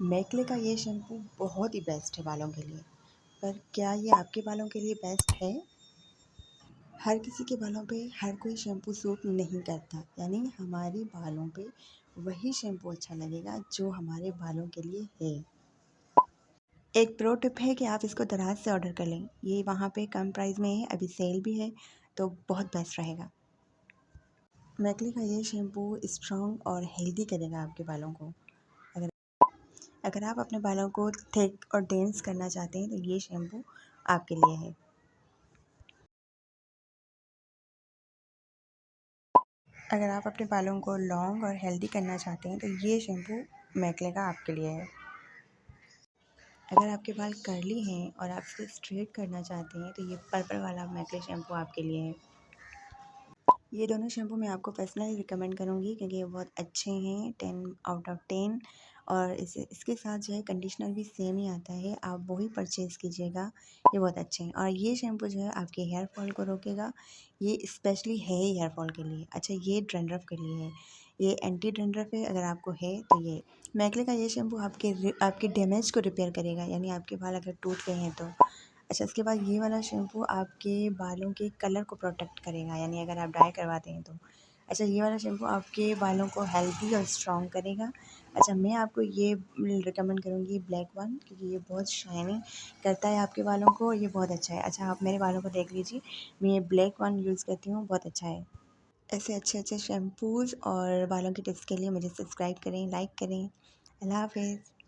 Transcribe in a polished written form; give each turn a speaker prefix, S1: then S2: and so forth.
S1: McClay का ये shampoo बहुत ही बेस्ट है बालों के लिए। पर क्या ये आपके बालों के लिए बेस्ट है? हर किसी के बालों पे हर कोई शैम्पू सूट नहीं करता, यानी हमारे बालों पे वही शैम्पू अच्छा लगेगा जो हमारे बालों के लिए है। एक प्रो टिप है कि आप इसको दराज से ऑर्डर कर लें। ये वहाँ पे कम प्राइस में है, अभी सेल भी है, तो बहुत बेस्ट रहेगा। मैकले का ये शैम्पू स्ट्रॉन्ग और हेल्दी करेगा आपके बालों को। अगर अगर आप अपने बालों को थिक और डेंस करना चाहते हैं तो ये शैम्पू आपके लिए है। अगर आप अपने बालों को लॉन्ग और हेल्दी करना चाहते हैं तो ये शैम्पू मैकले का आपके लिए है। अगर आपके बाल कर्ली हैं और आप इसको स्ट्रेट करना चाहते हैं तो ये पर्पल वाला मैकले शैम्पू आपके लिए है। ये दोनों शैम्पू मैं आपको पर्सनली रिकमेंड करूँगी क्योंकि ये बहुत अच्छे हैं, 10 आउट ऑफ 10। और इसके साथ जो है कंडीशनर भी सेम ही आता है, आप वही परचेज़ कीजिएगा। ये बहुत अच्छे हैं और ये शैम्पू जो है आपके हेयर फॉल को रोकेगा। ये स्पेशली है ही हेयर फॉल के लिए। अच्छा, ये डैंड्रफ के लिए है, ये एंटी डैंड्रफ है। अगर आपको है तो ये मैकले का ये शैम्पू आपके डैमेज को रिपेयर करेगा, यानी आपके बाल अगर टूट गए हैं तो। अच्छा, इसके बाद ये वाला शैम्पू आपके बालों के कलर को प्रोटेक्ट करेगा, यानी अगर आप डाई करवाते हैं तो। अच्छा, ये वाला शैम्पू आपके बालों को हेल्दी और स्ट्रॉन्ग करेगा। अच्छा, मैं आपको ये रिकमेंड करूँगी ब्लैक वन, क्योंकि ये बहुत शाइनिंग करता है आपके बालों को और ये बहुत अच्छा है। अच्छा, आप मेरे बालों को देख लीजिए, मैं ये ब्लैक वन यूज़ करती हूँ, बहुत अच्छा है। ऐसे अच्छे-अच्छे शैम्पूज़ और बालों की टिप्स के लिए मुझे सब्सक्राइब करें, लाइक करें। अल्लाह हाफ़िज़।